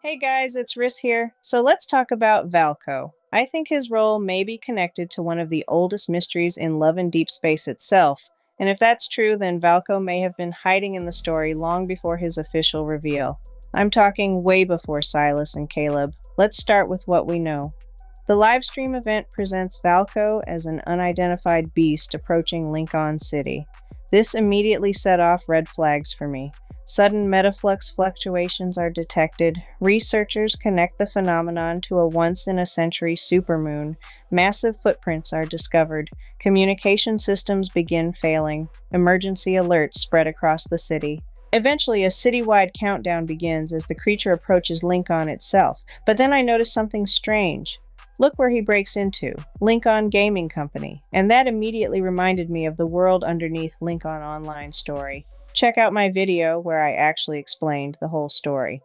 Hey guys, it's Riss here. So let's talk about Valko. I think his role may be connected to one of the oldest mysteries in Love and Deep Space itself. And if that's true, then Valko may have been hiding in the story long before his official reveal. I'm talking way before Silas and Caleb. Let's start with what we know. The livestream event presents Valko as an unidentified beast approaching Lincoln City. This immediately set off red flags for me. Sudden metaflux fluctuations are detected. Researchers connect the phenomenon to a once-in-a-century supermoon. Massive footprints are discovered. Communication systems begin failing. Emergency alerts spread across the city. Eventually, a citywide countdown begins as the creature approaches Lincoln itself. But then I notice something strange. Look where he breaks into, Lincoln Gaming Company, and that immediately reminded me of the world underneath Lincoln Online story. Check out my video where I actually explained the whole story.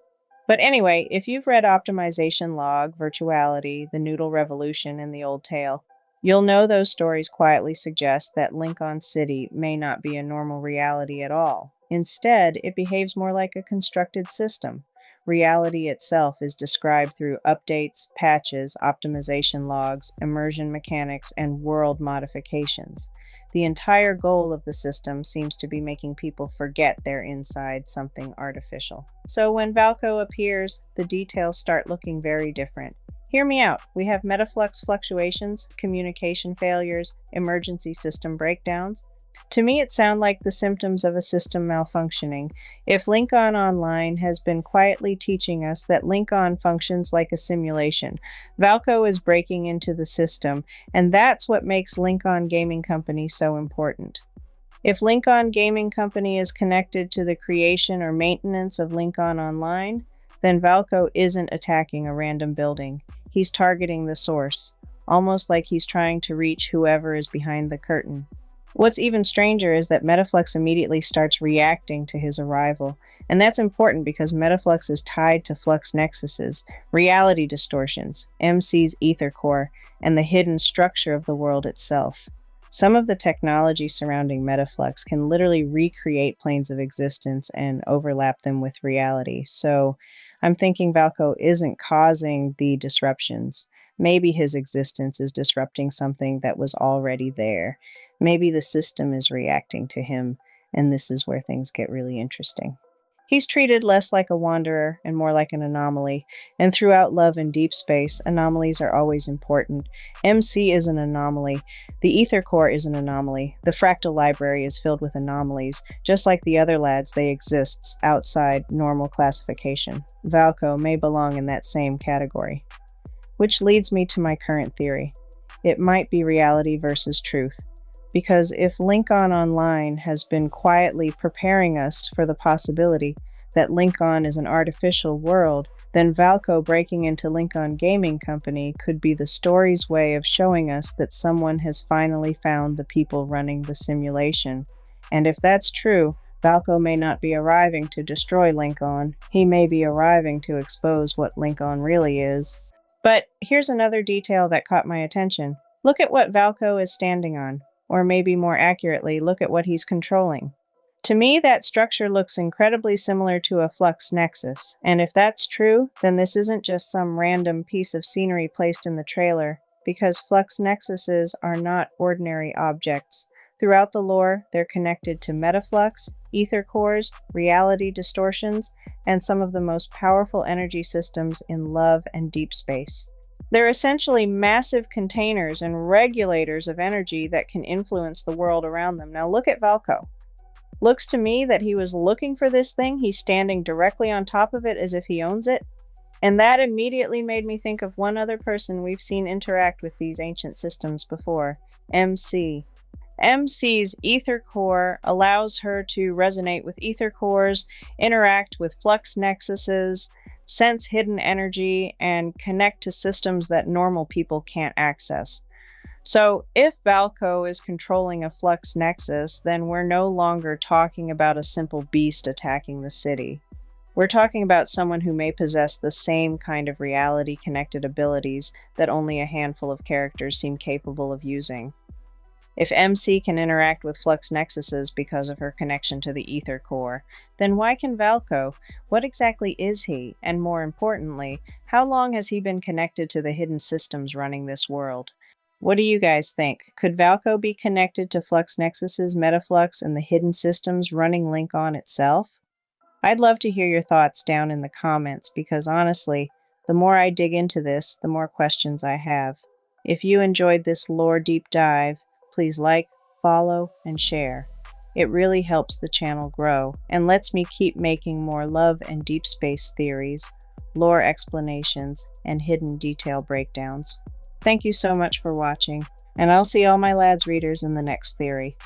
But anyway, if you've read Optimization Log, Virtuality, The Noodle Revolution, and The Old Tale, you'll know those stories quietly suggest that Lincoln City may not be a normal reality at all. Instead, it behaves more like a constructed system. Reality itself is described through updates, patches, optimization logs, immersion mechanics, and world modifications. The entire goal of the system seems to be making people forget they're inside something artificial. So when Valko appears, the details start looking very different. Hear me out. We have metaflux fluctuations, communication failures, emergency system breakdowns. To me, it sounds like the symptoms of a system malfunctioning. If Lincoln Online has been quietly teaching us that Lincoln functions like a simulation, Valko is breaking into the system, and that's what makes Lincoln Gaming Company so important. If Lincoln Gaming Company is connected to the creation or maintenance of Lincoln Online, then Valko isn't attacking a random building. He's targeting the source, almost like he's trying to reach whoever is behind the curtain. What's even stranger is that Metaflux immediately starts reacting to his arrival, and that's important because Metaflux is tied to Flux Nexuses, reality distortions, MC's ether core, and the hidden structure of the world itself. Some of the technology surrounding Metaflux can literally recreate planes of existence and overlap them with reality, so I'm thinking Valko isn't causing the disruptions. Maybe his existence is disrupting something that was already there. Maybe the system is reacting to him, and this is where things get really interesting. He's treated less like a wanderer and more like an anomaly, and throughout Love and Deep Space, anomalies are always important. MC is an anomaly. The ether core is an anomaly. The fractal library is filled with anomalies. Just like the other lads, they exist outside normal classification. Valko may belong in that same category. Which leads me to my current theory. It might be reality versus truth. Because if Lincoln Online has been quietly preparing us for the possibility that Lincoln is an artificial world, then Valko breaking into Lincoln Gaming Company could be the story's way of showing us that someone has finally found the people running the simulation. And if that's true, Valko may not be arriving to destroy Lincoln. He may be arriving to expose what Lincoln really is. But here's another detail that caught my attention. Look at what Valko is standing on. Or maybe more accurately, look at what he's controlling. To me, that structure looks incredibly similar to a Flux Nexus, and if that's true, then this isn't just some random piece of scenery placed in the trailer, because Flux Nexuses are not ordinary objects. Throughout the lore, they're connected to metaflux, ether cores, reality distortions, and some of the most powerful energy systems in Love and Deep Space. They're essentially massive containers and regulators of energy that can influence the world around them. Now look at Valko. Looks to me that he was looking for this thing. He's standing directly on top of it as if he owns it. And that immediately made me think of one other person we've seen interact with these ancient systems before, MC. MC's ether core allows her to resonate with ether cores, interact with flux nexuses, sense hidden energy, and connect to systems that normal people can't access. So if Valko is controlling a flux nexus, then we're no longer talking about a simple beast attacking the city. We're talking about someone who may possess the same kind of reality-connected abilities that only a handful of characters seem capable of using. If MC can interact with Flux Nexuses because of her connection to the ether core, then why can Valko? What exactly is he? And more importantly, how long has he been connected to the hidden systems running this world? What do you guys think? Could Valko be connected to Flux Nexus's Metaflux and the hidden systems running Linkon itself? I'd love to hear your thoughts down in the comments because honestly, the more I dig into this, the more questions I have. If you enjoyed this lore deep dive, please like, follow, and share. It really helps the channel grow and lets me keep making more love and deep space theories, lore explanations, and hidden detail breakdowns. Thank you so much for watching, and I'll see all my lads readers in the next theory.